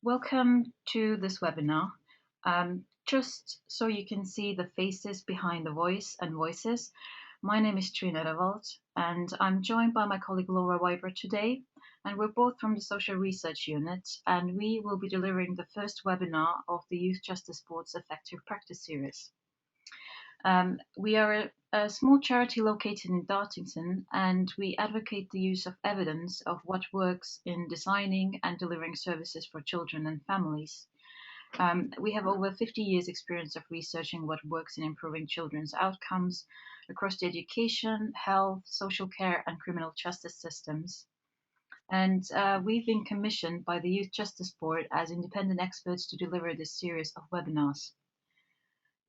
Welcome to this webinar. Just so you can see the faces behind the voice and voices, my name is Trina Revalt, and I'm joined by my colleague Laura Weiber today, and we're both from the Social Research Unit, and we will be delivering the first webinar of the Youth Justice Board's Effective Practice series. We are a small charity located in Dartington, and we advocate the use of evidence of what works in designing and delivering services for children and families. We have over 50 years experience of researching what works in improving children's outcomes across the education, health, social care, and criminal justice systems. And we've been commissioned by the Youth Justice Board as independent experts to deliver this series of webinars.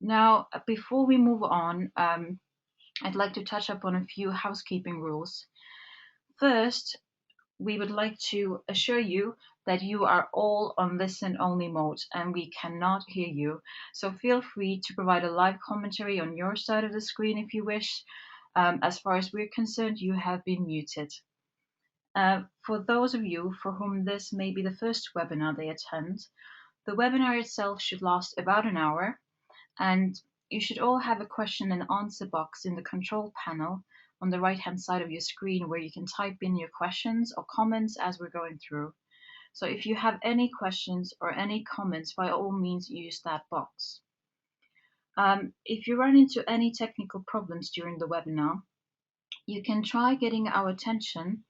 Now, before we move on, I'd like to touch upon a few housekeeping rules. First, we would like to assure you that you are all on listen-only mode and we cannot hear you. So feel free to provide a live commentary on your side of the screen if you wish. As far as we're concerned, you have been muted. For those of you for whom this may be the first webinar they attend, the webinar itself should last about an hour, and you should all have a question and answer box in the control panel on the right-hand side of your screen where you can type in your questions or comments as we're going through. So if you have any questions or any comments, by all means use that box. If you run into any technical problems during the webinar, you can try getting our attention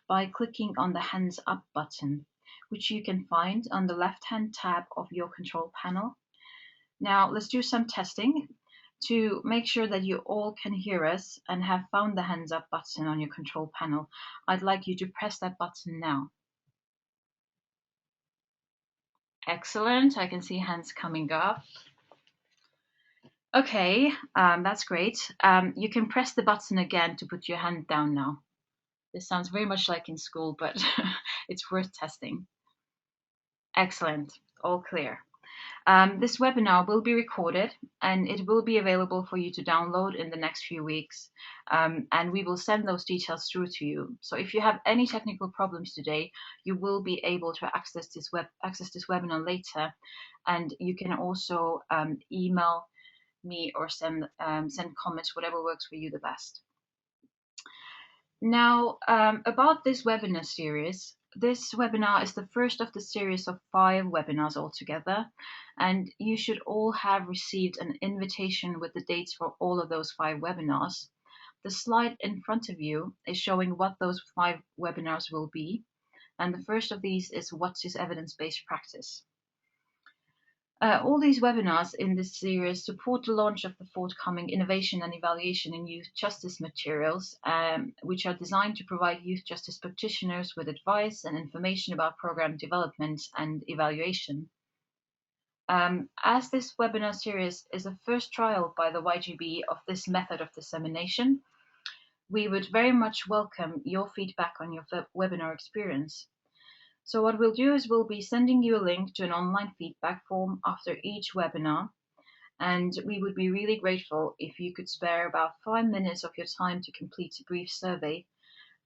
by clicking on the Hands Up button, which you can find on the left-hand tab of your control panel. Now let's do some testing to make sure that you all can hear us and have found the hands up button on your control panel. I'd like you to press that button now. Excellent, I can see hands coming up. Okay, that's great. You can press the button again to put your hand down now. This sounds very much like in school, but it's worth testing. Excellent, all clear. This webinar will be recorded and it will be available for you to download in the next few weeks, and we will send those details through to you. So if you have any technical problems today, you will be able to access this webinar later, and you can also email me or send comments, whatever works for you the best. Now, about this webinar series. This webinar is the first of the series of 5 webinars altogether, and you should all have received an invitation with the dates for all of those 5 webinars. The slide in front of you is showing what those 5 webinars will be, and the first of these is what is evidence-based practice. All these webinars in this series support the launch of the forthcoming Innovation and Evaluation in Youth Justice materials, which are designed to provide youth justice practitioners with advice and information about program development and evaluation. As this webinar series is a first trial by the YJB of this method of dissemination, we would very much welcome your feedback on your webinar experience. So what we'll do is we'll be sending you a link to an online feedback form after each webinar, and we would be really grateful if you could spare about 5 minutes of your time to complete a brief survey,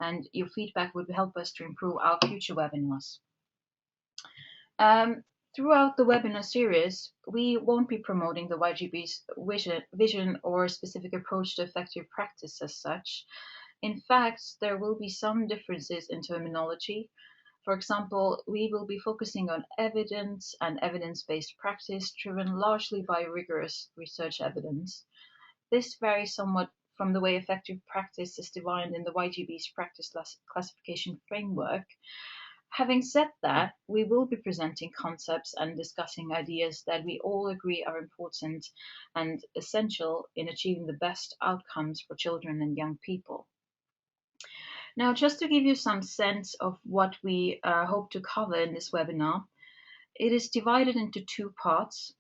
and your feedback would help us to improve our future webinars. Throughout the webinar series, we won't be promoting the YGB's vision or specific approach to effective practice as such. In fact, there will be some differences in terminology. For example, we will be focusing on evidence and evidence-based practice driven largely by rigorous research evidence. This varies somewhat from the way effective practice is defined in the YGB's practice classification framework. Having said that, we will be presenting concepts and discussing ideas that we all agree are important and essential in achieving the best outcomes for children and young people. Now, just to give you some sense of what we hope to cover in this webinar, it is divided into 2 parts.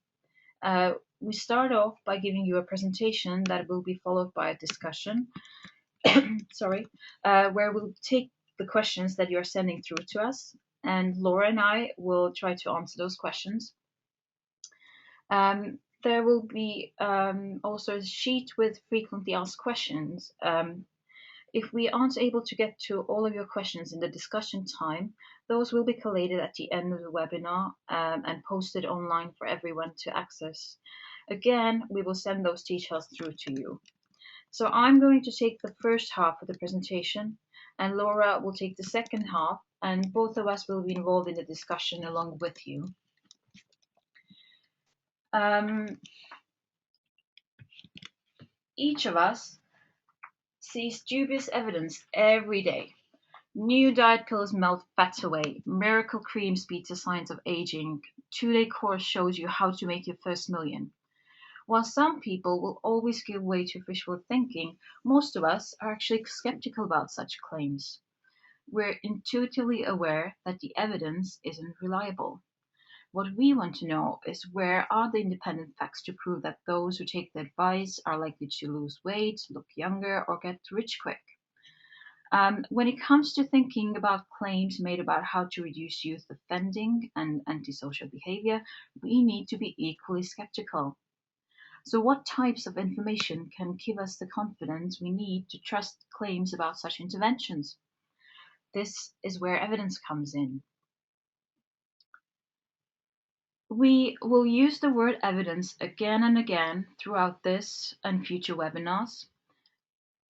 We start off by giving you a presentation that will be followed by a discussion, where we'll take the questions that you're sending through to us, and Laura and I will try to answer those questions. There will be also a sheet with frequently asked questions. If we aren't able to get to all of your questions in the discussion time, those will be collated at the end of the webinar and posted online for everyone to access. Again, we will send those details through to you. So I'm going to take the first half of the presentation, and Laura will take the second half, and both of us will be involved in the discussion along with you. Each of us sees dubious evidence every day. New diet pills melt fat away. Miracle creams beat the science of aging. 2-day course shows you how to make your first million. While some people will always give way to wishful thinking, most of us are actually skeptical about such claims. We're intuitively aware that the evidence isn't reliable. What we want to know is where are the independent facts to prove that those who take the advice are likely to lose weight, look younger, or get rich quick. When it comes to thinking about claims made about how to reduce youth offending and antisocial behavior, we need to be equally skeptical. So what types of information can give us the confidence we need to trust claims about such interventions? This is where evidence comes in. We will use the word evidence again and again throughout this and future webinars.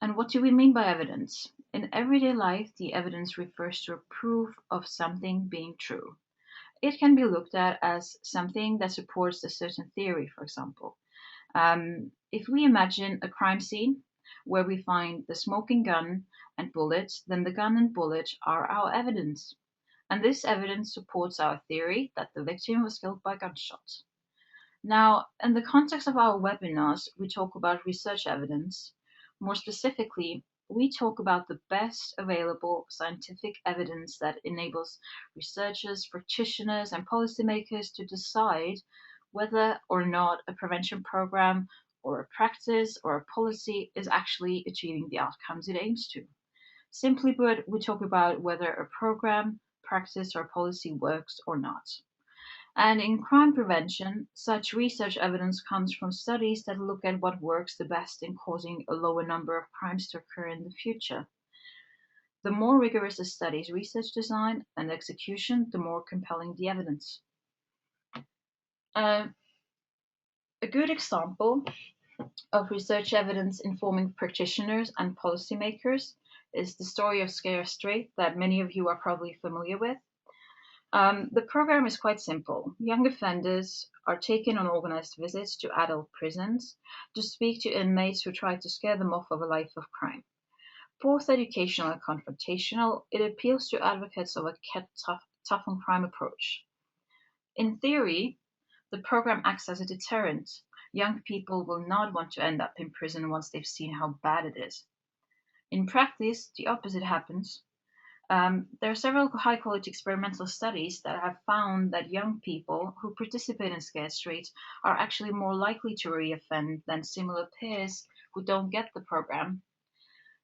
And what do we mean by evidence? In everyday life, the evidence refers to a proof of something being true. It can be looked at as something that supports a certain theory, for example. If we imagine a crime scene where we find the smoking gun and bullet, then the gun and bullet are our evidence. And this evidence supports our theory that the victim was killed by gunshot. Now, in the context of our webinars, we talk about research evidence. More specifically, we talk about the best available scientific evidence that enables researchers, practitioners, and policymakers to decide whether or not a prevention program or a practice or a policy is actually achieving the outcomes it aims to. Simply put, we talk about whether a program, practice, or policy works or not. And in crime prevention, such research evidence comes from studies that look at what works the best in causing a lower number of crimes to occur in the future. The more rigorous a study's research design and execution, the more compelling the evidence. A good example of research evidence informing practitioners and policymakers is the story of Scare Straight that many of you are probably familiar with. The program is quite simple. Young offenders are taken on organized visits to adult prisons to speak to inmates who try to scare them off of a life of crime. Both educational and confrontational, it appeals to advocates of a tough on crime approach. In theory, the program acts as a deterrent. Young people will not want to end up in prison once they've seen how bad it is. In practice, the opposite happens. There are several high-quality experimental studies that have found that young people who participate in Scare Straight are actually more likely to reoffend than similar peers who don't get the program.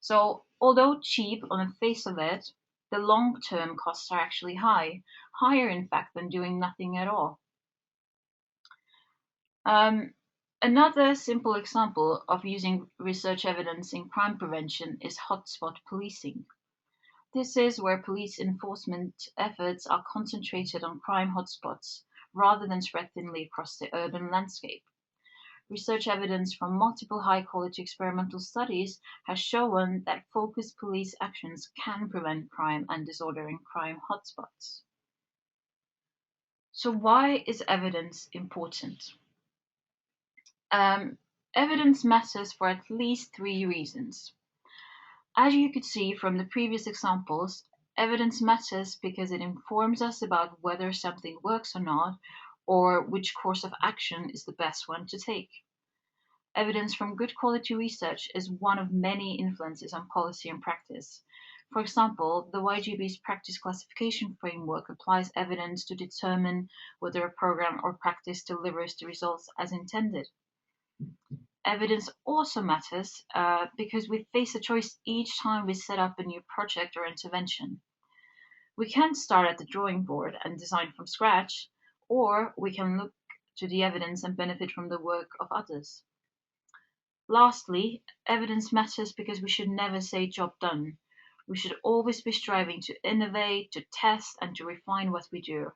So, although cheap on the face of it, the long-term costs are actually higher in fact than doing nothing at all. Another simple example of using research evidence in crime prevention is hotspot policing. This is where police enforcement efforts are concentrated on crime hotspots rather than spread thinly across the urban landscape. Research evidence from multiple high-quality experimental studies has shown that focused police actions can prevent crime and disorder in crime hotspots. So why is evidence important? Evidence matters for at least 3 reasons. As you could see from the previous examples, evidence matters because it informs us about whether something works or not, or which course of action is the best one to take. Evidence from good quality research is one of many influences on policy and practice. For example, the YJB's practice classification framework applies evidence to determine whether a program or practice delivers the results as intended. Evidence also matters because we face a choice each time we set up a new project or intervention. We can start at the drawing board and design from scratch, or we can look to the evidence and benefit from the work of others. Lastly, evidence matters because we should never say job done. We should always be striving to innovate, to test, and to refine what we do.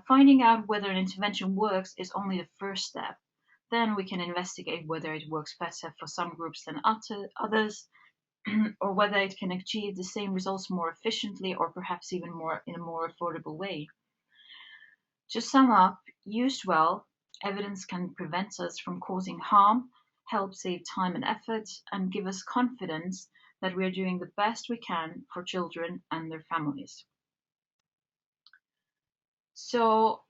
Finding out whether an intervention works is only the first step. Then we can investigate whether it works better for some groups than others, or whether it can achieve the same results more efficiently or perhaps even more in a more affordable way. To sum up, used well, evidence can prevent us from causing harm, help save time and effort, and give us confidence that we are doing the best we can for children and their families. So,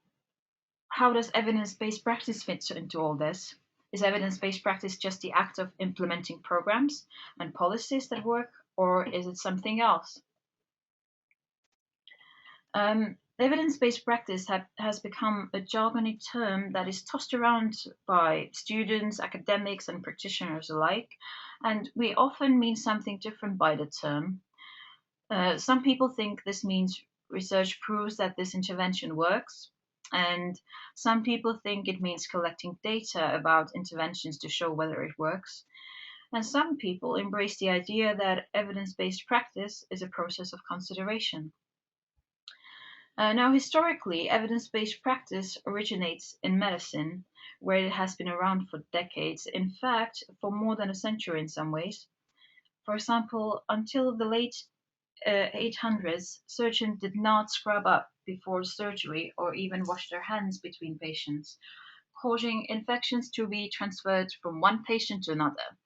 how does evidence-based practice fit into all this? Is evidence-based practice just the act of implementing programs and policies that work, or is it something else? Evidence-based practice has become a jargony term that is tossed around by students, academics, and practitioners alike, and we often mean something different by the term. Some people think this means research proves that this intervention works, and some people think it means collecting data about interventions to show whether it works. And some people embrace the idea that evidence-based practice is a process of consideration. Now, historically, evidence-based practice originates in medicine, where it has been around for decades, in fact, for more than a century in some ways. For example, until the late 800s, surgeons did not scrub up before surgery or even wash their hands between patients, causing infections to be transferred from one patient to another.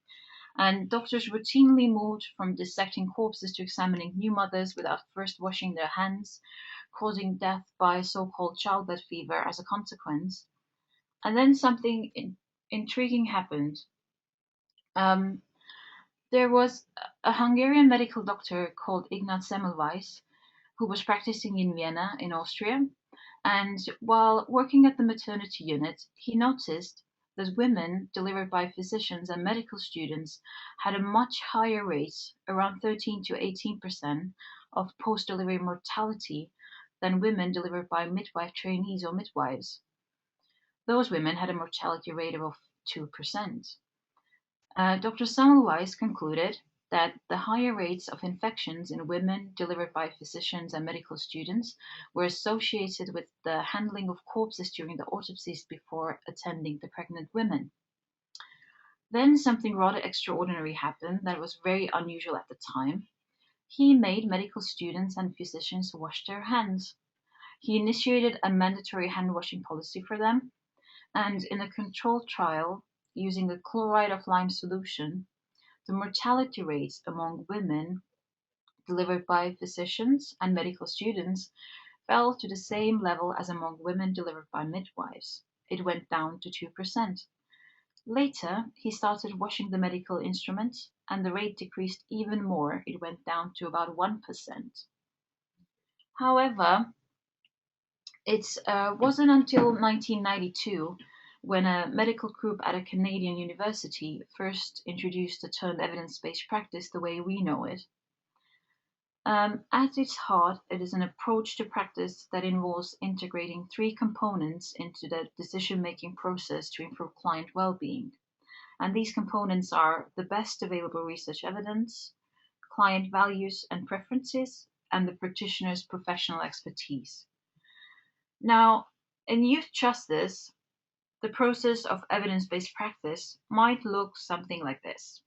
And doctors routinely moved from dissecting corpses to examining new mothers without first washing their hands, causing death by so-called childbed fever as a consequence. And then something intriguing happened. Um, there was a Hungarian medical doctor called Ignaz Semmelweis who was practicing in Vienna in Austria. And while working at the maternity unit, he noticed that women delivered by physicians and medical students had a much higher rate, around 13 to 18%, of post-delivery mortality than women delivered by midwife trainees or midwives. Those women had a mortality rate of 2%. Dr. Semmelweis concluded that the higher rates of infections in women delivered by physicians and medical students were associated with the handling of corpses during the autopsies before attending the pregnant women. Then something rather extraordinary happened that was very unusual at the time. He made medical students and physicians wash their hands. He initiated a mandatory hand washing policy for them, and in a controlled trial using a chloride of lime solution, the mortality rates among women delivered by physicians and medical students fell to the same level as among women delivered by midwives. It went down to 2%. Later, he started washing the medical instruments, and the rate decreased even more. It went down to about 1%. However, it wasn't until 1992 when a medical group at a Canadian university first introduced the term evidence-based practice the way we know it. At its heart, it is an approach to practice that involves integrating three components into the decision-making process to improve client well-being. And these components are the best available research evidence, client values and preferences, and the practitioner's professional expertise. Now, in youth justice, the process of evidence-based practice might look something like this.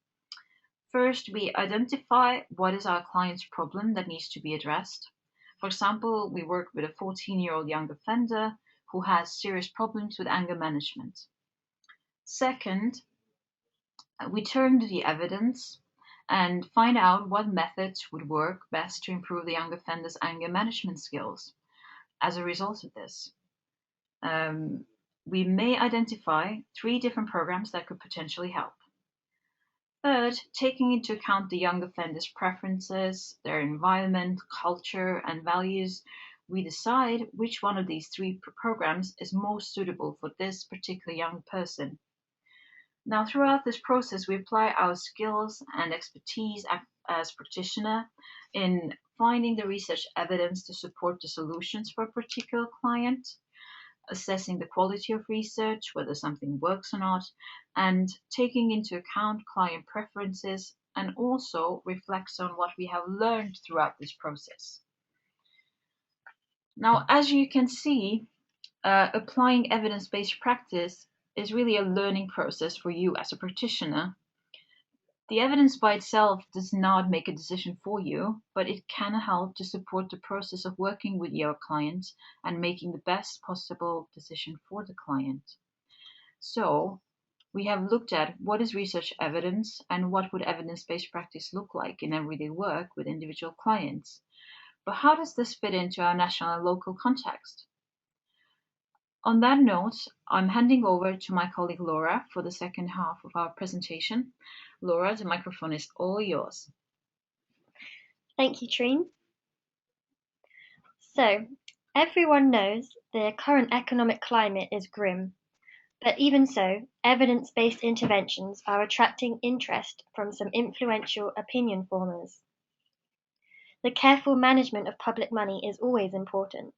First, we identify what is our client's problem that needs to be addressed. For example, we work with a 14-year-old young offender who has serious problems with anger management. Second, we turn to the evidence and find out what methods would work best to improve the young offender's anger management skills. As a result of this, we may identify 3 different programs that could potentially help. Third, taking into account the young offender's preferences, their environment, culture, and values, we decide which one of these 3 programs is most suitable for this particular young person. Now, throughout this process, we apply our skills and expertise as practitioner in finding the research evidence to support the solutions for a particular client. assessing the quality of research, whether something works or not, and taking into account client preferences, and also reflects on what we have learned throughout this process. Now, as you can see, applying evidence-based practice is really a learning process for you as a practitioner. The evidence by itself does not make a decision for you, but it can help to support the process of working with your client and making the best possible decision for the client. So, we have looked at what is research evidence and what would evidence-based practice look like in everyday work with individual clients. But how does this fit into our national and local context? On that note, I'm handing over to my colleague Laura for the second half of our presentation. Laura, the microphone is all yours. Thank you, Trine. So, everyone knows the current economic climate is grim, but even so, evidence-based interventions are attracting interest from some influential opinion formers. The careful management of public money is always important,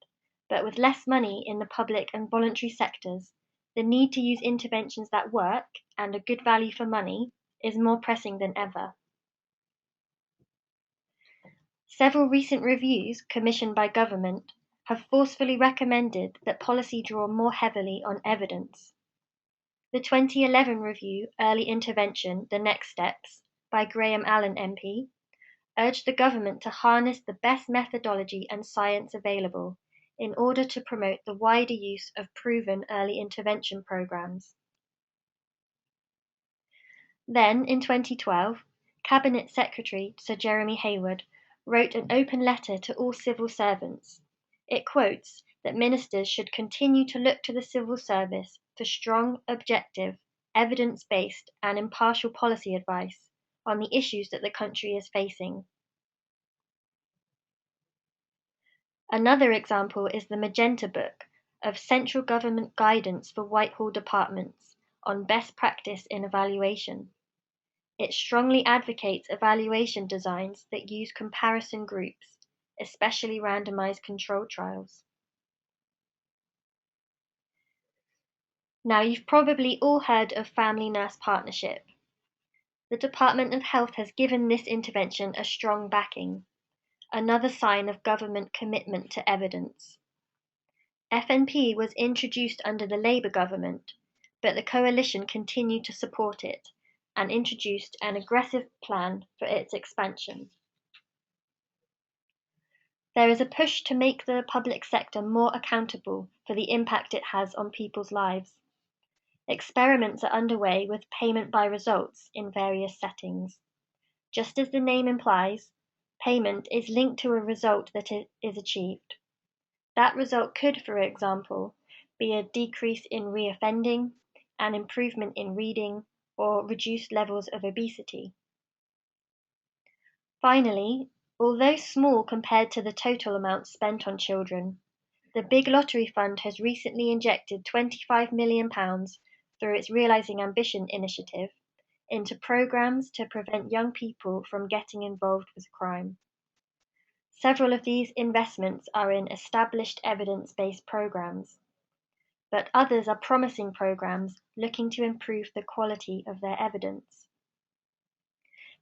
but with less money in the public and voluntary sectors, the need to use interventions that work and are good value for money is more pressing than ever. Several recent reviews commissioned by government have forcefully recommended that policy draw more heavily on evidence. The 2011 review, Early Intervention, The Next Steps, by Graham Allen MP, urged the government to harness the best methodology and science available in order to promote the wider use of proven early intervention programs. Then, in 2012, Cabinet Secretary Sir Jeremy Heywood wrote an open letter to all civil servants. It quotes that ministers should continue to look to the civil service for strong, objective, evidence-based and impartial policy advice on the issues that the country is facing. Another example is the Magenta Book of central government guidance for Whitehall departments on best practice in evaluation. It strongly advocates evaluation designs that use comparison groups, especially randomized controlled trials. Now, you've probably all heard of Family Nurse Partnership. The Department of Health has given this intervention a strong backing, another sign of government commitment to evidence. FNP was introduced under the Labour government, but the coalition continued to support it and introduced an aggressive plan for its expansion. There is a push to make the public sector more accountable for the impact it has on people's lives. Experiments are underway with payment by results in various settings. Just as the name implies, payment is linked to a result that is achieved. That result could, for example, be a decrease in reoffending, an improvement in reading, or reduced levels of obesity. Finally, although small compared to the total amount spent on children, the Big Lottery Fund has recently injected £25 million through its Realising Ambition initiative into programmes to prevent young people from getting involved with crime. Several of these investments are in established evidence-based programmes, but others are promising programmes looking to improve the quality of their evidence.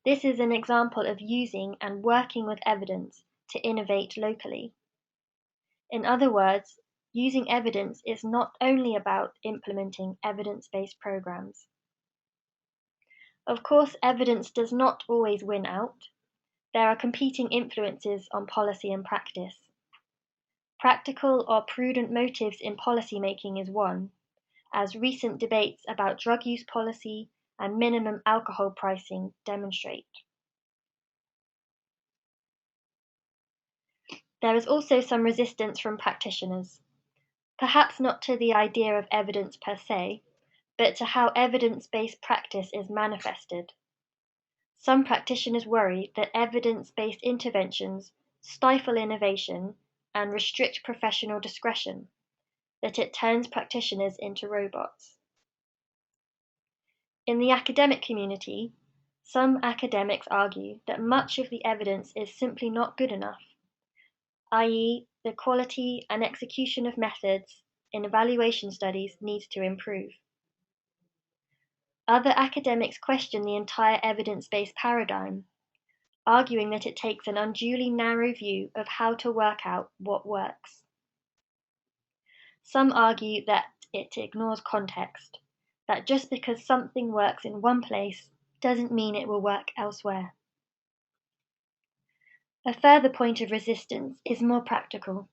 This is an example of using and working with evidence to innovate locally. In other words, using evidence is not only about implementing evidence-based programs. Of course, evidence does not always win out. There are competing influences on policy and practice. Practical or prudent motives in policymaking is one, as recent debates about drug use policy and minimum alcohol pricing demonstrate. There is also some resistance from practitioners, perhaps not to the idea of evidence per se, but to how evidence-based practice is manifested. Some practitioners worry that evidence-based interventions stifle innovation and restrict professional discretion, that it turns practitioners into robots. In the academic community, some academics argue that much of the evidence is simply not good enough, i.e., the quality and execution of methods in evaluation studies needs to improve. Other academics question the entire evidence-based paradigm, arguing that it takes an unduly narrow view of how to work out what works. Some argue that it ignores context, that just because something works in one place doesn't mean it will work elsewhere. A further point of resistance is more practical.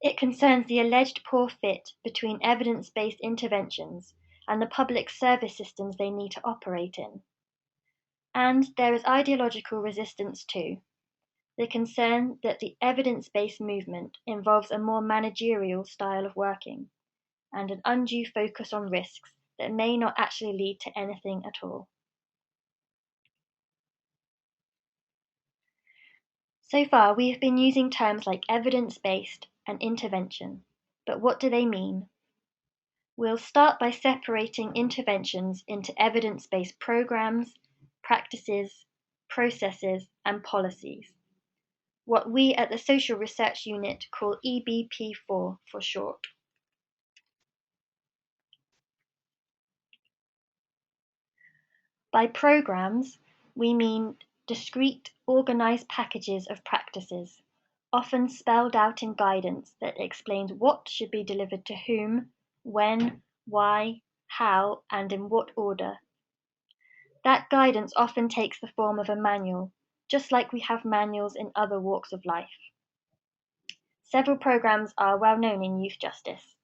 It concerns the alleged poor fit between evidence-based interventions and the public service systems they need to operate in. And there is ideological resistance too, the concern that the evidence-based movement involves a more managerial style of working and an undue focus on risks that may not actually lead to anything at all. So far, we have been using terms like evidence-based and intervention, but what do they mean? We'll start by separating interventions into evidence-based programs, practices, processes, and policies, what we at the Social Research Unit call EBP4 for short. By programs, we mean discrete, organized packages of practices, often spelled out in guidance that explains what should be delivered to whom, when, why, how, and in what order. That guidance often takes the form of a manual, just like we have manuals in other walks of life. Several programs are well known in youth justice.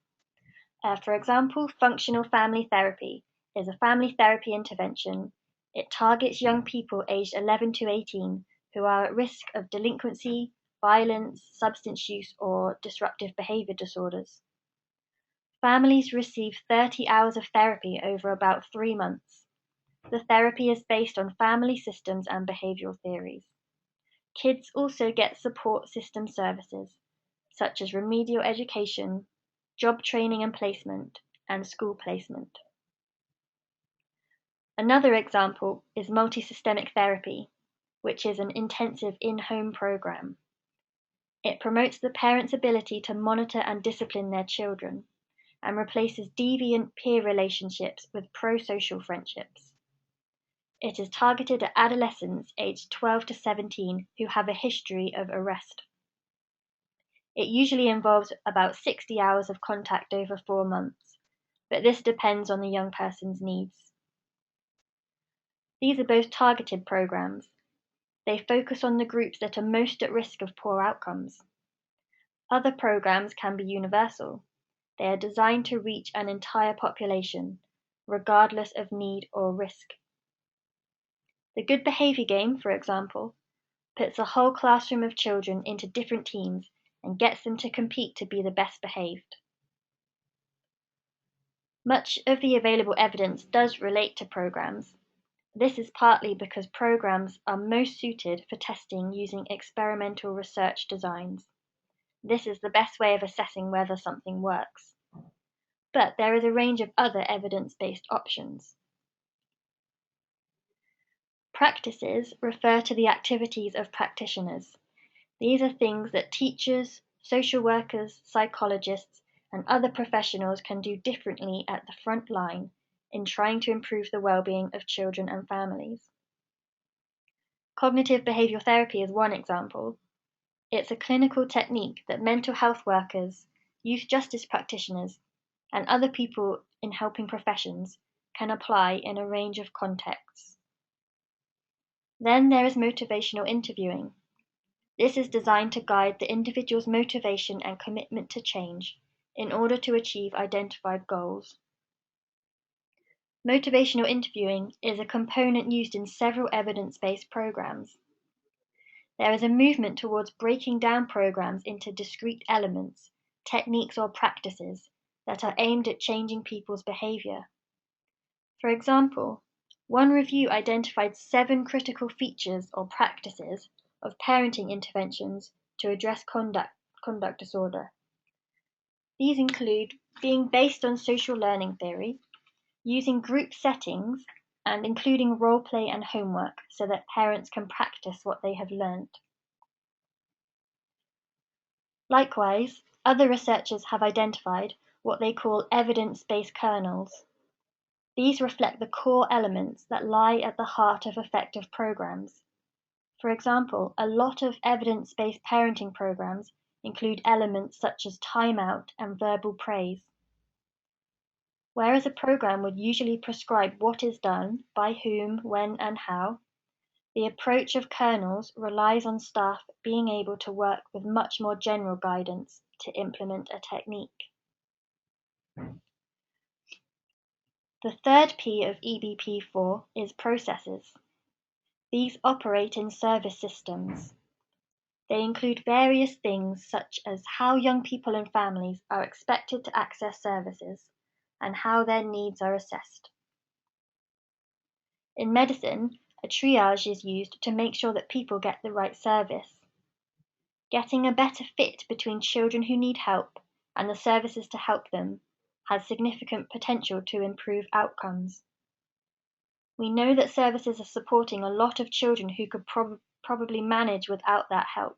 For example, functional family therapy is a family therapy intervention. It targets young people aged 11 to 18 who are at risk of delinquency, violence, substance use, or disruptive behavior disorders. Families receive 30 hours of therapy over about 3 months. The therapy is based on family systems and behavioral theories. Kids also get support system services, such as remedial education, job training and placement, and school placement. Another example is multisystemic therapy, which is an intensive in-home program. It promotes the parents' ability to monitor and discipline their children, and replaces deviant peer relationships with pro-social friendships. It is targeted at adolescents aged 12 to 17 who have a history of arrest. It usually involves about 60 hours of contact over 4 months, but this depends on the young person's needs. These are both targeted programs. They focus on the groups that are most at risk of poor outcomes. Other programs can be universal. They are designed to reach an entire population, regardless of need or risk. The good behavior game, for example, puts a whole classroom of children into different teams and gets them to compete to be the best behaved. Much of the available evidence does relate to programs. This is partly because programs are most suited for testing using experimental research designs. This is the best way of assessing whether something works. But there is a range of other evidence-based options. Practices refer to the activities of practitioners. These are things that teachers, social workers, psychologists, and other professionals can do differently at the front line in trying to improve the well-being of children and families. Cognitive behavioral therapy is one example. It's a clinical technique that mental health workers, youth justice practitioners, and other people in helping professions can apply in a range of contexts. Then there is motivational interviewing. This is designed to guide the individual's motivation and commitment to change in order to achieve identified goals. Motivational interviewing is a component used in several evidence-based programs. There is a movement towards breaking down programs into discrete elements, techniques or practices that are aimed at changing people's behavior. For example, one review identified 7 critical features or practices of parenting interventions to address conduct disorder. These include being based on social learning theory, using group settings, and including role play and homework so that parents can practice what they have learned. Likewise, Other researchers have identified what they call evidence-based kernels. These reflect the core elements that lie at the heart of effective programs. For example, a lot of evidence-based parenting programs include elements such as timeout and verbal praise. Whereas a program would usually prescribe what is done, by whom, when, and how, the approach of kernels relies on staff being able to work with much more general guidance to implement a technique. The third P of EBP4 is processes. These operate in service systems. They include various things such as how young people and families are expected to access services and how their needs are assessed. In medicine, a triage is used to make sure that people get the right service. Getting a better fit between children who need help and the services to help them has significant potential to improve outcomes. We know that services are supporting a lot of children who could probably manage without that help.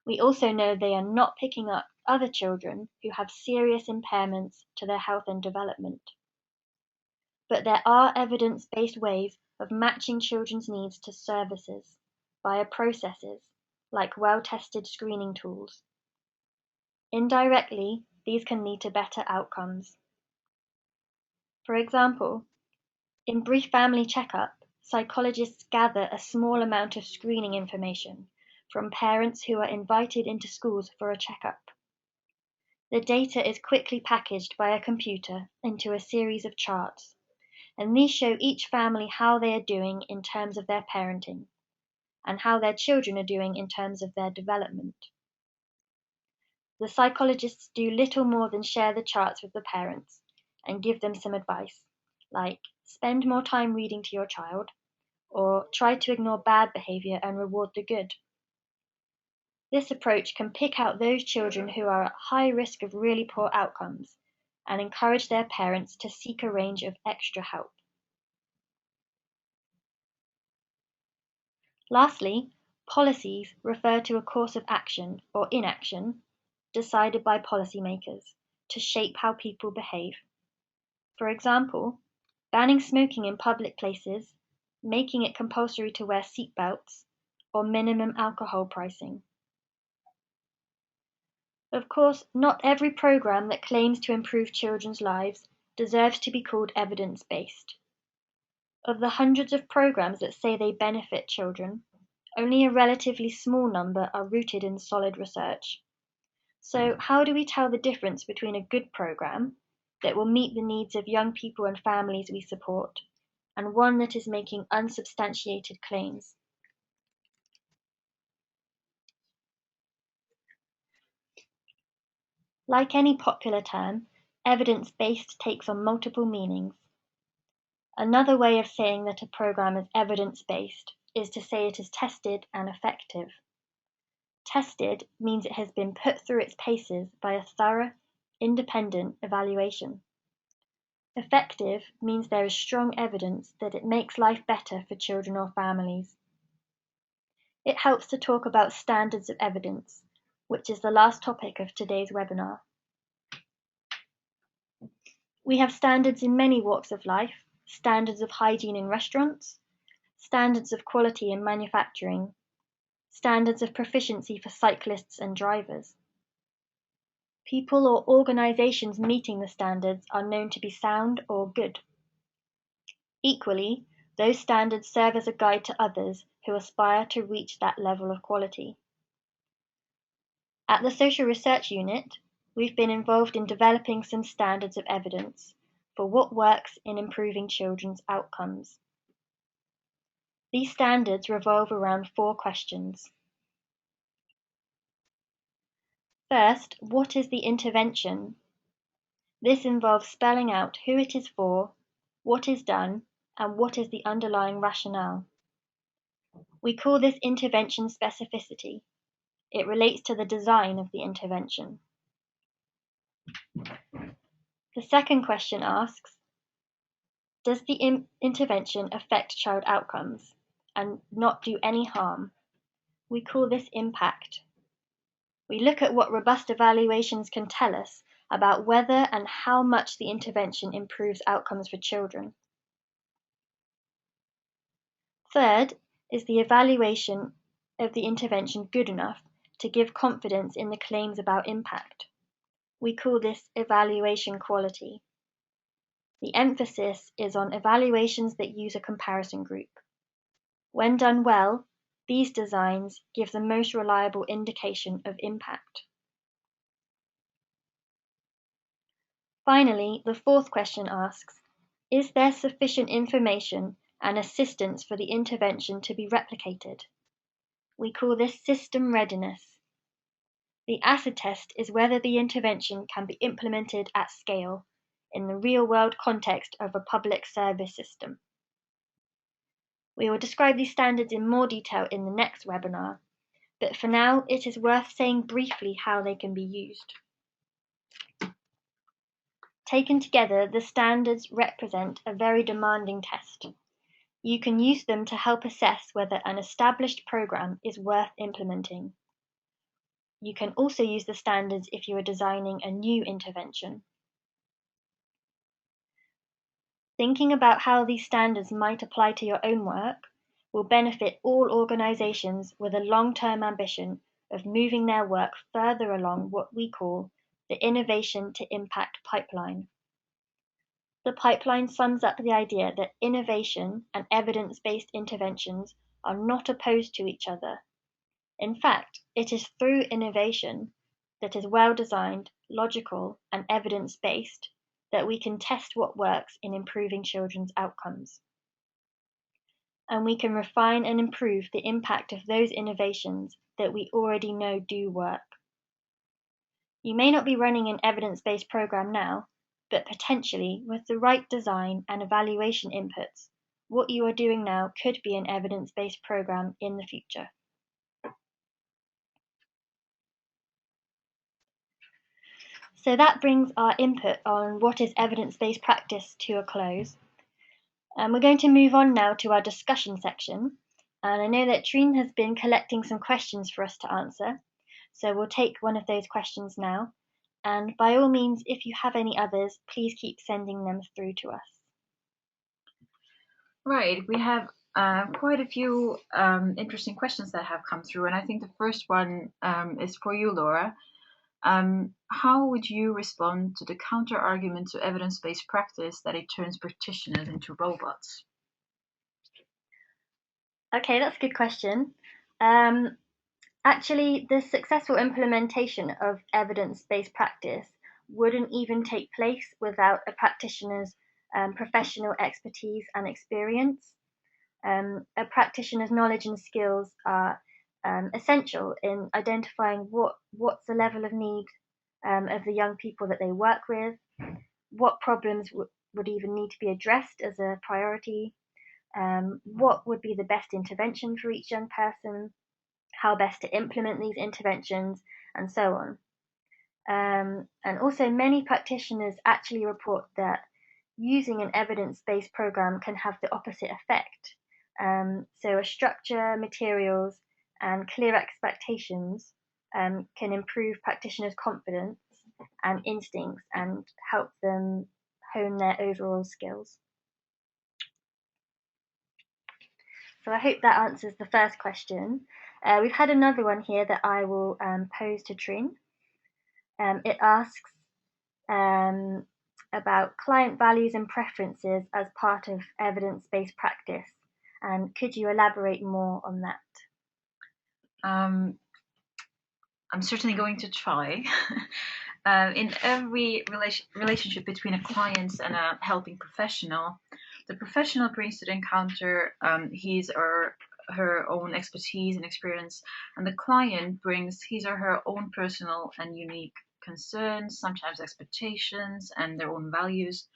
We also know they are not picking up other children who have serious impairments to their health and development. But there are evidence-based ways of matching children's needs to services via processes like well-tested screening tools. Indirectly, these can lead to better outcomes. For example, in brief family checkup, psychologists gather a small amount of screening information from parents who are invited into schools for a checkup. The data is quickly packaged by a computer into a series of charts, and these show each family how they are doing in terms of their parenting, and how their children are doing in terms of their development. The psychologists do little more than share the charts with the parents and give them some advice, like spend more time reading to your child, or try to ignore bad behavior and reward the good. This approach can pick out those children who are at high risk of really poor outcomes and encourage their parents to seek a range of extra help. Lastly, policies refer to a course of action or inaction decided by policymakers to shape how people behave. For example, banning smoking in public places, making it compulsory to wear seatbelts, or minimum alcohol pricing. Of course, not every program that claims to improve children's lives deserves to be called evidence-based. Of the hundreds of programs that say they benefit children, only a relatively small number are rooted in solid research. So how do we tell the difference between a good program that will meet the needs of young people and families we support, and one that is making unsubstantiated claims? Like any popular term, evidence-based takes on multiple meanings. Another way of saying that a program is evidence-based is to say it is tested and effective. Tested means it has been put through its paces by a thorough, independent evaluation. Effective means there is strong evidence that it makes life better for children or families. It helps to talk about standards of evidence, which is the last topic of today's webinar. We have standards in many walks of life, standards of hygiene in restaurants, standards of quality in manufacturing, standards of proficiency for cyclists and drivers. People or organizations meeting the standards are known to be sound or good. Equally, those standards serve as a guide to others who aspire to reach that level of quality. At the Social Research Unit, we've been involved in developing some standards of evidence for what works in improving children's outcomes. These standards revolve around 4 questions. First, what is the intervention? This involves spelling out who it is for, what is done, and what is the underlying rationale. We call this intervention specificity. It relates to the design of the intervention. The second question asks, does the intervention affect child outcomes and not do any harm? We call this impact. We look at what robust evaluations can tell us about whether and how much the intervention improves outcomes for children. Third, is the evaluation of the intervention good enough to give confidence in the claims about impact? We call this evaluation quality. The emphasis is on evaluations that use a comparison group. When done well, these designs give the most reliable indication of impact. Finally, the fourth question asks, is there sufficient information and assistance for the intervention to be replicated? We call this system readiness. The acid test is whether the intervention can be implemented at scale in the real-world context of a public service system. We will describe these standards in more detail in the next webinar, but for now it is worth saying briefly how they can be used. Taken together, the standards represent a very demanding test. You can use them to help assess whether an established program is worth implementing. You can also use the standards if you are designing a new intervention. Thinking about how these standards might apply to your own work will benefit all organizations with a long-term ambition of moving their work further along what we call the innovation to impact pipeline. The pipeline sums up the idea that innovation and evidence-based interventions are not opposed to each other. In fact, it is through innovation that is well-designed, logical, and evidence-based that we can test what works in improving children's outcomes. And we can refine and improve the impact of those innovations that we already know do work. You may not be running an evidence-based program now, but potentially, with the right design and evaluation inputs, what you are doing now could be an evidence-based program in the future. So that brings our input on what is evidence-based practice to a close. And we're going to move on now to our discussion section. And I know that Trine has been collecting some questions for us to answer. So we'll take one of those questions now. And by all means, if you have any others, please keep sending them through to us. Right, we have quite a few interesting questions that have come through, and I think the first one is for you, Laura. How would you respond to the counter-argument to evidence-based practice that it turns practitioners into robots? Okay, that's a good question. Actually, the successful implementation of evidence-based practice wouldn't even take place without a practitioner's professional expertise and experience. A practitioner's knowledge and skills are essential in identifying what's the level of need of the young people that they work with, what problems would even need to be addressed as a priority, what would be the best intervention for each young person, how best to implement these interventions, and so on. And also, many practitioners actually report that using an evidence-based program can have the opposite effect. So a structure, materials, and clear expectations can improve practitioners' confidence and instincts and help them hone their overall skills. So I hope that answers the first question. We've had another one here that I will pose to Trine. It asks about client values and preferences as part of evidence-based practice. And could you elaborate more on that? I'm certainly going to try. In every relationship between a client and a helping professional, the professional brings to the encounter his or her own expertise and experience, and the client brings his or her own personal and unique concerns, sometimes expectations, and their own values.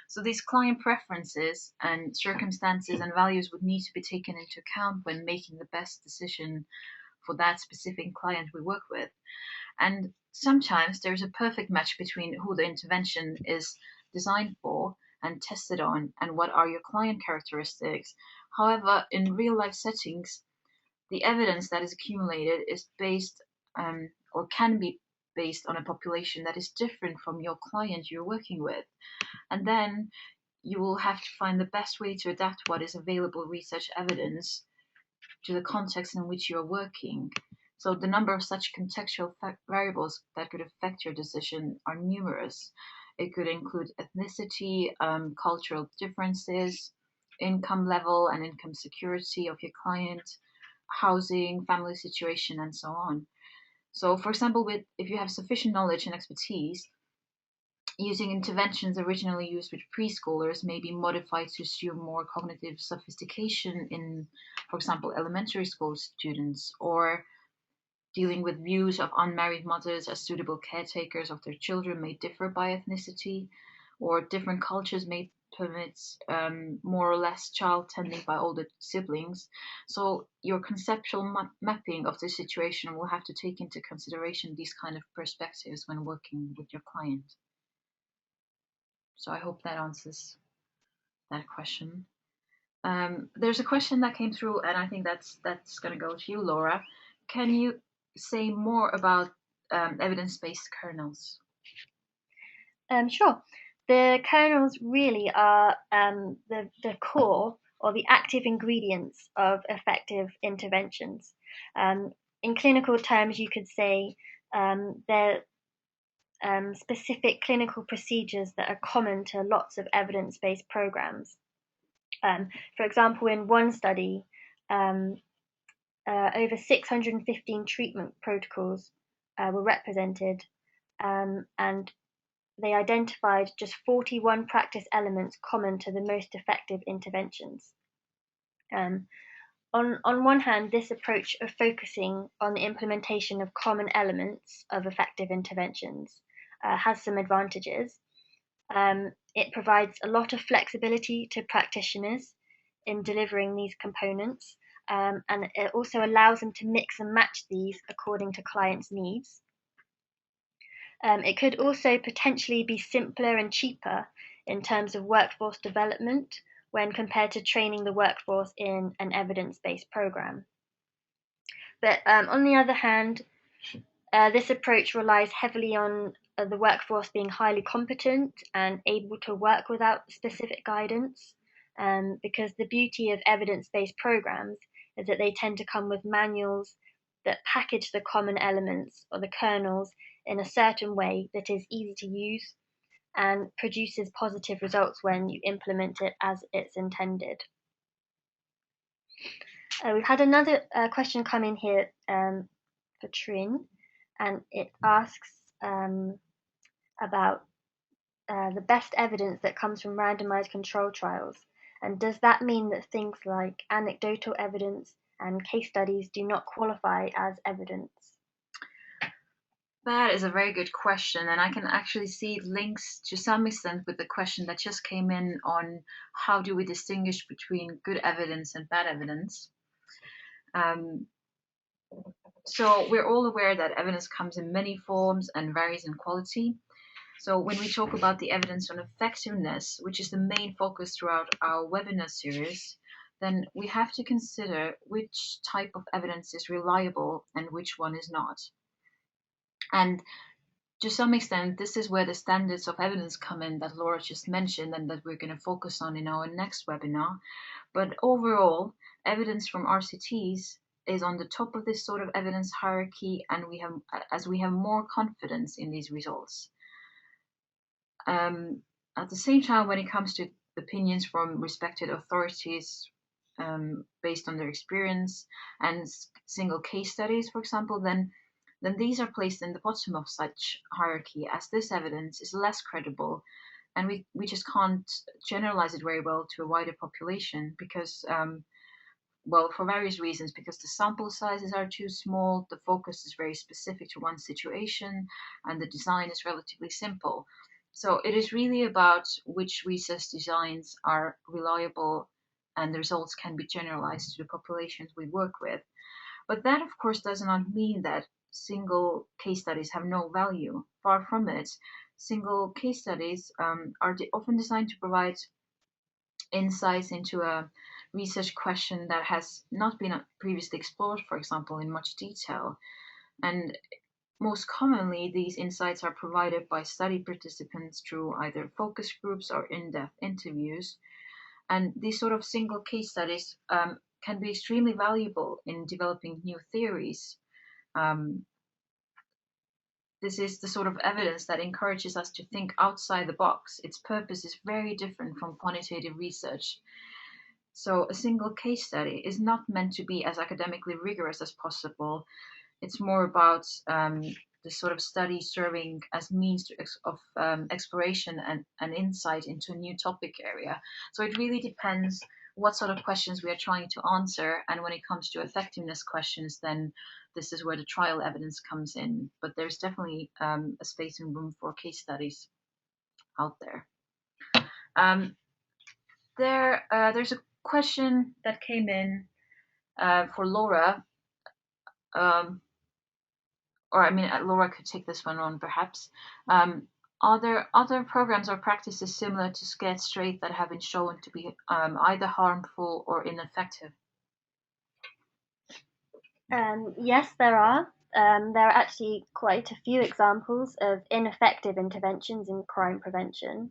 So these client preferences and circumstances and values would need to be taken into account when making the best decision for that specific client we work with. And sometimes there's a perfect match between who the intervention is designed for and tested on and what are your client characteristics. However, in real life settings, the evidence that is accumulated is based or can be based on a population that is different from your client you're working with. And then you will have to find the best way to adapt what is available research evidence to the context in which you're working. So the number of such contextual variables that could affect your decision are numerous. It could include ethnicity, cultural differences, income level and income security of your client, housing, family situation, and so on. So, for example, if you have sufficient knowledge and expertise, using interventions originally used with preschoolers may be modified to assume more cognitive sophistication in, for example, elementary school students, or dealing with views of unmarried mothers as suitable caretakers of their children may differ by ethnicity, or different cultures may permit more or less child tending by older siblings. So your conceptual mapping of the situation will have to take into consideration these kind of perspectives when working with your client. So I hope that answers that question. There's a question that came through, and I think that's going to go to you, Laura. Can you say more about evidence-based kernels? Sure. The kernels really are the core or the active ingredients of effective interventions. In clinical terms, you could say they're specific clinical procedures that are common to lots of evidence-based programs. For example, in one study, over 615 treatment protocols were represented, and they identified just 41 practice elements common to the most effective interventions. On one hand, this approach of focusing on the implementation of common elements of effective interventions has some advantages. It provides a lot of flexibility to practitioners in delivering these components, and it also allows them to mix and match these according to clients' needs. It could also potentially be simpler and cheaper in terms of workforce development when compared to training the workforce in an evidence-based program. But on the other hand, this approach relies heavily on the workforce being highly competent and able to work without specific guidance, because the beauty of evidence-based programs is that they tend to come with manuals that package the common elements or the kernels in a certain way that is easy to use and produces positive results when you implement it as it's intended. We've had another question come in here for Trin, and it asks about the best evidence that comes from randomized control trials. And does that mean that things like anecdotal evidence and case studies do not qualify as evidence? That is a very good question, and I can actually see links to some extent with the question that just came in on how do we distinguish between good evidence and bad evidence. So we're all aware that evidence comes in many forms and varies in quality. So when we talk about the evidence on effectiveness, which is the main focus throughout our webinar series, then we have to consider which type of evidence is reliable and which one is not. And to some extent, this is where the standards of evidence come in that Laura just mentioned and that we're going to focus on in our next webinar. But overall, evidence from RCTs is on the top of this sort of evidence hierarchy, and we have more confidence in these results. At the same time, when it comes to opinions from respected authorities based on their experience and single case studies, for example, then these are placed in the bottom of such hierarchy, as this evidence is less credible, and we just can't generalize it very well to a wider population because, well, for various reasons, because the sample sizes are too small, the focus is very specific to one situation, and the design is relatively simple. So it is really about which research designs are reliable and the results can be generalized to the populations we work with. But that, of course, does not mean that single case studies have no value. Far from it. Single case studies are often designed to provide insights into a research question that has not been previously explored, for example, in much detail. And Most commonly, these insights are provided by study participants through either focus groups or in-depth interviews. And these sort of single case studies can be extremely valuable in developing new theories. Um, this is the sort of evidence that encourages us to think outside the box. Its purpose is very different from quantitative research. So, a single case study is not meant to be as academically rigorous as possible. It's more about the sort of study serving as means of exploration and insight into a new topic area. So it really depends what sort of questions we are trying to answer. And when it comes to effectiveness questions, then this is where the trial evidence comes in. But there's definitely a space and room for case studies out there. There's a question that came in for Laura. Or I mean, Laura could take this one on perhaps. Are there other programs or practices similar to Scared Straight that have been shown to be either harmful or ineffective? Yes, there are. There are actually quite a few examples of ineffective interventions in crime prevention.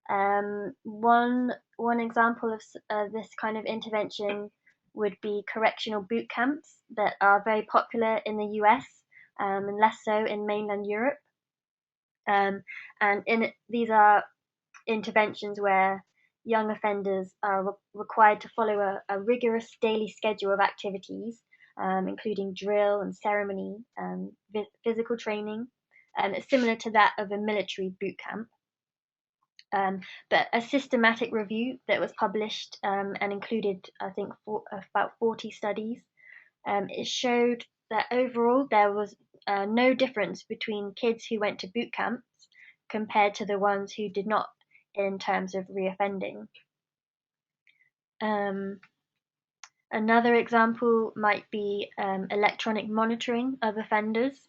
One example of this kind of intervention would be correctional boot camps that are very popular in the US and less so in mainland Europe. These are interventions where young offenders are required to follow a rigorous daily schedule of activities, including drill and ceremony, physical training. It's similar to that of a military boot camp. But a systematic review that was published and included, I think, about 40 studies, it showed that overall there was no difference between kids who went to boot camps compared to the ones who did not in terms of reoffending. Another example might be electronic monitoring of offenders.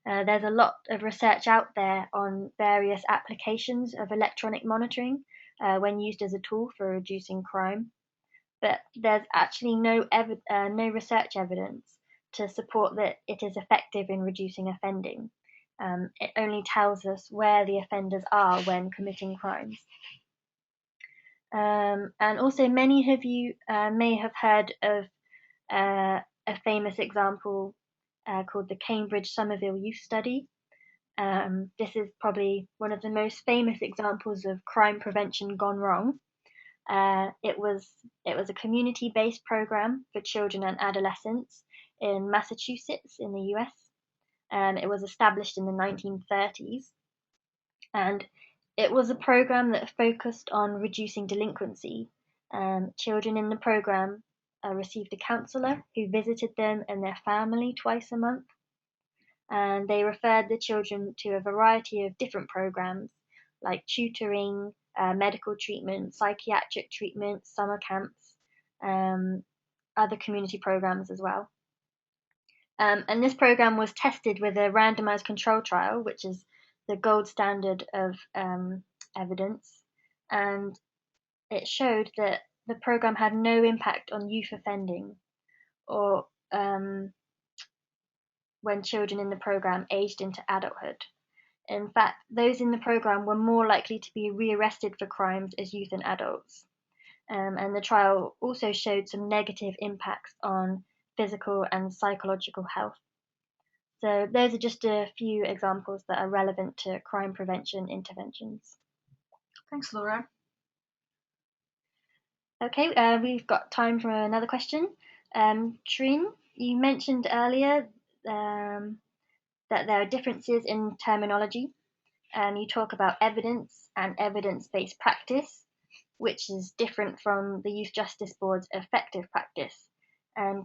There's a lot of research out there on various applications of electronic monitoring when used as a tool for reducing crime, but there's actually no research evidence to support that it is effective in reducing offending. It only tells us where the offenders are when committing crimes. And also, many of you may have heard of a famous example called the Cambridge Somerville Youth Study. This is probably one of the most famous examples of crime prevention gone wrong. It was a community-based program for children and adolescents in Massachusetts in the US. It was established in the 1930s, and it was a program that focused on reducing delinquency. Children in the program received a counselor who visited them and their family twice a month. And they referred the children to a variety of different programs like tutoring, medical treatment, psychiatric treatment, summer camps, other community programs as well. And this program was tested with a randomized control trial, which is the gold standard of evidence. And it showed that the program had no impact on youth offending or when children in the program aged into adulthood. In fact, those in the program were more likely to be rearrested for crimes as youth and adults. And the trial also showed some negative impacts on physical and psychological health. So those are just a few examples that are relevant to crime prevention interventions. Thanks, Laura. Okay, we've got time for another question. Trin, you mentioned earlier that there are differences in terminology, and you talk about evidence and evidence-based practice, which is different from the Youth Justice Board's effective practice.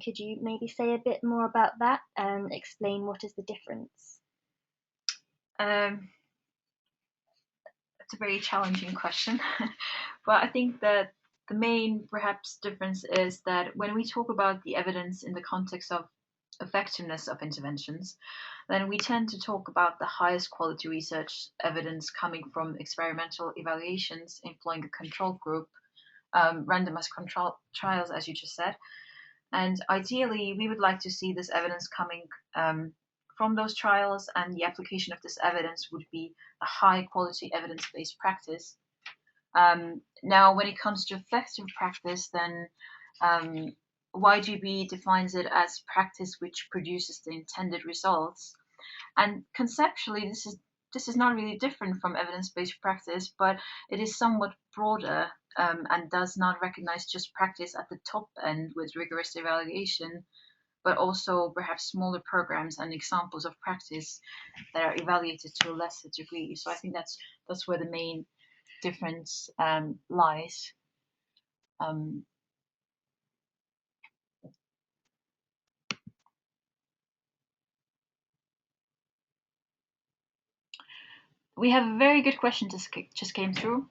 Could you maybe say a bit more about that and explain what is the difference? It's a very challenging question, but I think that the main perhaps difference is that when we talk about the evidence in the context of effectiveness of interventions, then we tend to talk about the highest quality research evidence coming from experimental evaluations employing a control group, randomized control trials, as you just said. And ideally, we would like to see this evidence coming from those trials, and the application of this evidence would be a high quality evidence-based practice. Now, when it comes to effective practice, then YJB defines it as practice which produces the intended results. And conceptually, this is not really different from evidence-based practice, but it is somewhat broader and does not recognize just practice at the top end with rigorous evaluation, but also perhaps smaller programs and examples of practice that are evaluated to a lesser degree. So I think that's where the main difference lies. We have a very good question just came through,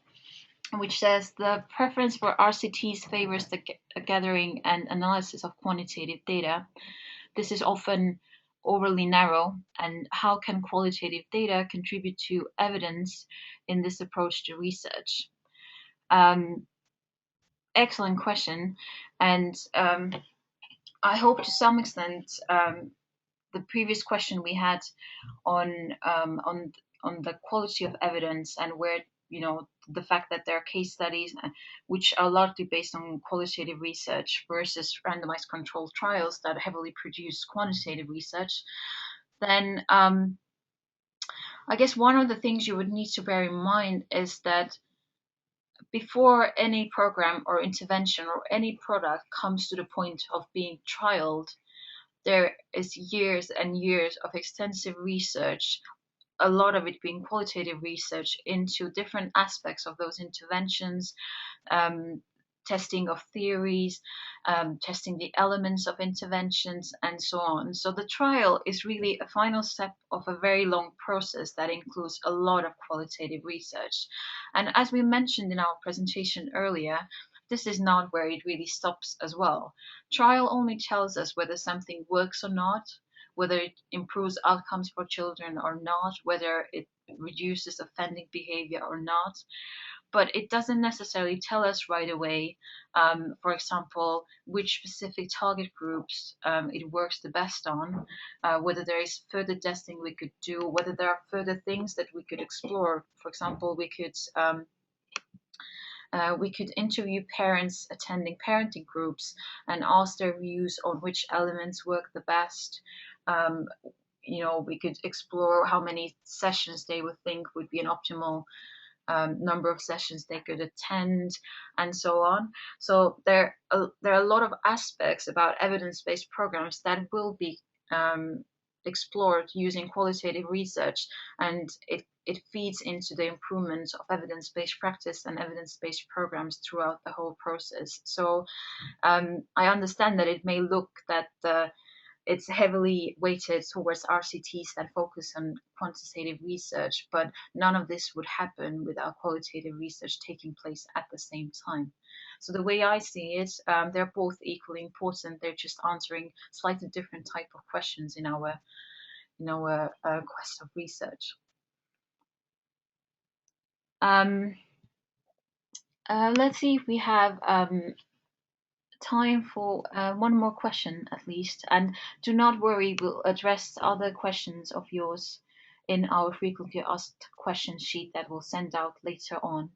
which says the preference for RCTs favors the gathering and analysis of quantitative data. This is often overly narrow, and how can qualitative data contribute to evidence in this approach to research? Excellent question, and I hope to some extent the previous question we had on the quality of evidence and where the fact that there are case studies which are largely based on qualitative research versus randomized controlled trials that heavily produce quantitative research, then I guess one of the things you would need to bear in mind is that before any program or intervention or any product comes to the point of being trialed, there is years and years of extensive research, a lot of it being qualitative research into different aspects of those interventions, testing of theories, testing the elements of interventions, and so on. So the trial is really a final step of a very long process that includes a lot of qualitative research. And as we mentioned in our presentation earlier, this is not where it really stops as well. Trial only tells us whether something works or not, whether it improves outcomes for children or not, whether it reduces offending behavior or not. But it doesn't necessarily tell us right away, for example, which specific target groups it works the best on, whether there is further testing we could do, whether there are further things that we could explore. For example, we could interview parents attending parenting groups and ask their views on which elements work the best. We could explore how many sessions they would think would be an optimal number of sessions they could attend, and so on. So there are a lot of aspects about evidence-based programs that will be explored using qualitative research, and it feeds into the improvement of evidence-based practice and evidence-based programs throughout the whole process. So I understand that it may look that it's heavily weighted towards RCTs that focus on quantitative research, but none of this would happen without qualitative research taking place at the same time. So the way I see it, they're both equally important. They're just answering slightly different type of questions in our quest of research. Let's see if we have time for one more question at least, and do not worry, we'll address other questions of yours in our frequently asked questions sheet that we'll send out later on.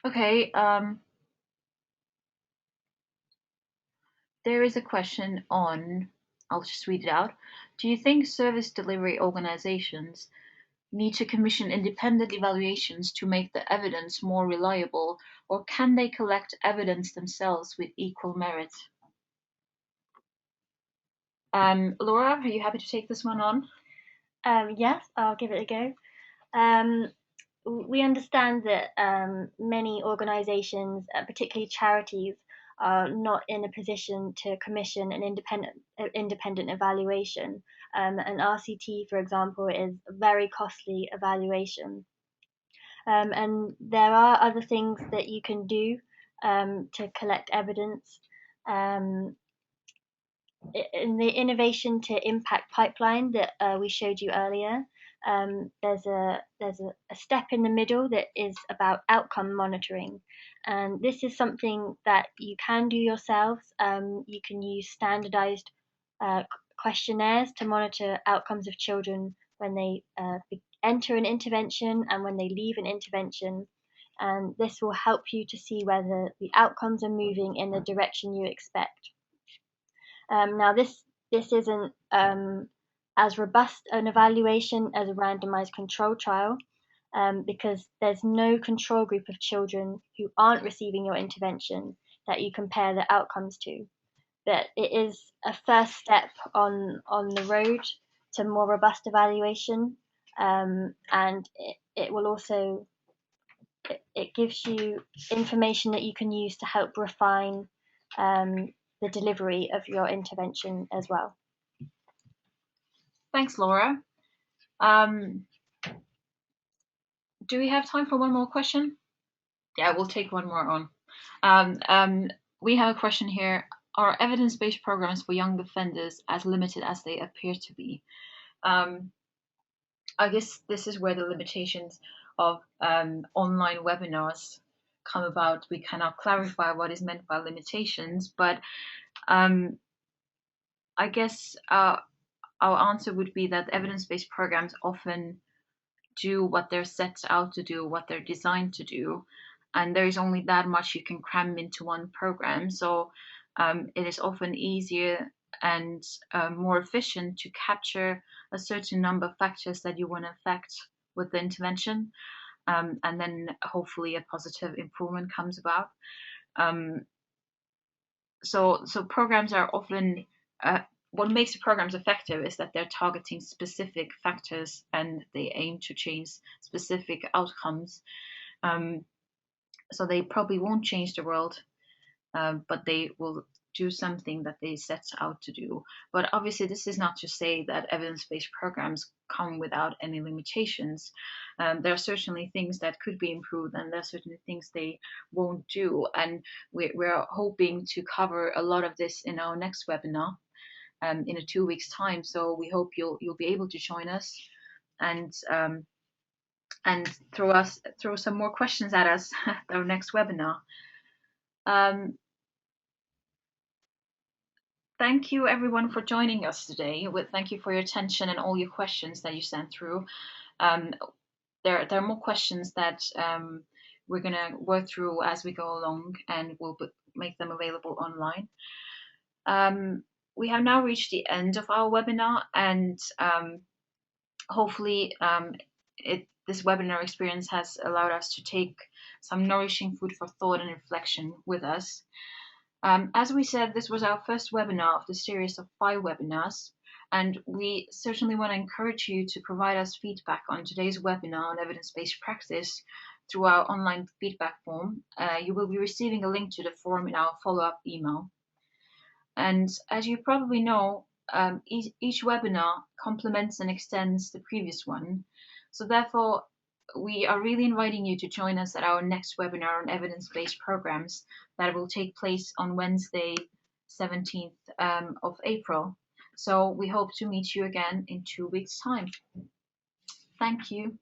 Okay, there is a question on, I'll just read it out. Do you think service delivery organizations need to commission independent evaluations to make the evidence more reliable, or can they collect evidence themselves with equal merit? Laura, are you happy to take this one on? Yes, I'll give it a go. We understand that many organisations, particularly charities, are not in a position to commission an independent evaluation. An RCT, for example, is a very costly evaluation. And there are other things that you can do to collect evidence. in the innovation to impact pipeline that we showed you earlier, there's a step in the middle that is about outcome monitoring, and this is something that you can do yourselves. You can use standardized uh, questionnaires to monitor outcomes of children when they enter an intervention and when they leave an intervention, and this will help you to see whether the outcomes are moving in the direction you expect. Now, this isn't as robust an evaluation as a randomized control trial, because there's no control group of children who aren't receiving your intervention that you compare the outcomes to. But it is a first step on the road to more robust evaluation, and it will also it gives you information that you can use to help refine the delivery of your intervention as well. Thanks, Laura. Do we have time for one more question? Yeah, we'll take one more on. We have a question here. Are evidence-based programs for young offenders as limited as they appear to be? I guess this is where the limitations of online webinars come about. We cannot clarify what is meant by limitations, but I guess our answer would be that evidence-based programs often do what they're set out to do, what they're designed to do, and there is only that much you can cram into one program. So it is often easier and more efficient to capture a certain number of factors that you want to affect with the intervention, and then hopefully a positive improvement comes about. So programs are often what makes the programs effective is that they're targeting specific factors and they aim to change specific outcomes. So they probably won't change the world, but they will do something that they set out to do. But obviously, this is not to say that evidence-based programs come without any limitations. There are certainly things that could be improved, and there are certainly things they won't do. And we're hoping to cover a lot of this in our next webinar in a 2 weeks' time. So we hope you'll be able to join us and throw some more questions at us at our next webinar. Thank you everyone for joining us today. Thank you for your attention and all your questions that you sent through. There are more questions that we're gonna work through as we go along, and we'll make them available online. We have now reached the end of our webinar, and hopefully this webinar experience has allowed us to take some nourishing food for thought and reflection with us. As we said, this was our first webinar of the series of 5 webinars, and we certainly want to encourage you to provide us feedback on today's webinar on evidence-based practice through our online feedback form. You will be receiving a link to the form in our follow-up email. And as you probably know, each webinar complements and extends the previous one. So therefore, we are really inviting you to join us at our next webinar on evidence-based programs that will take place on Wednesday, 17th of April. So we hope to meet you again in 2 weeks' time. Thank you.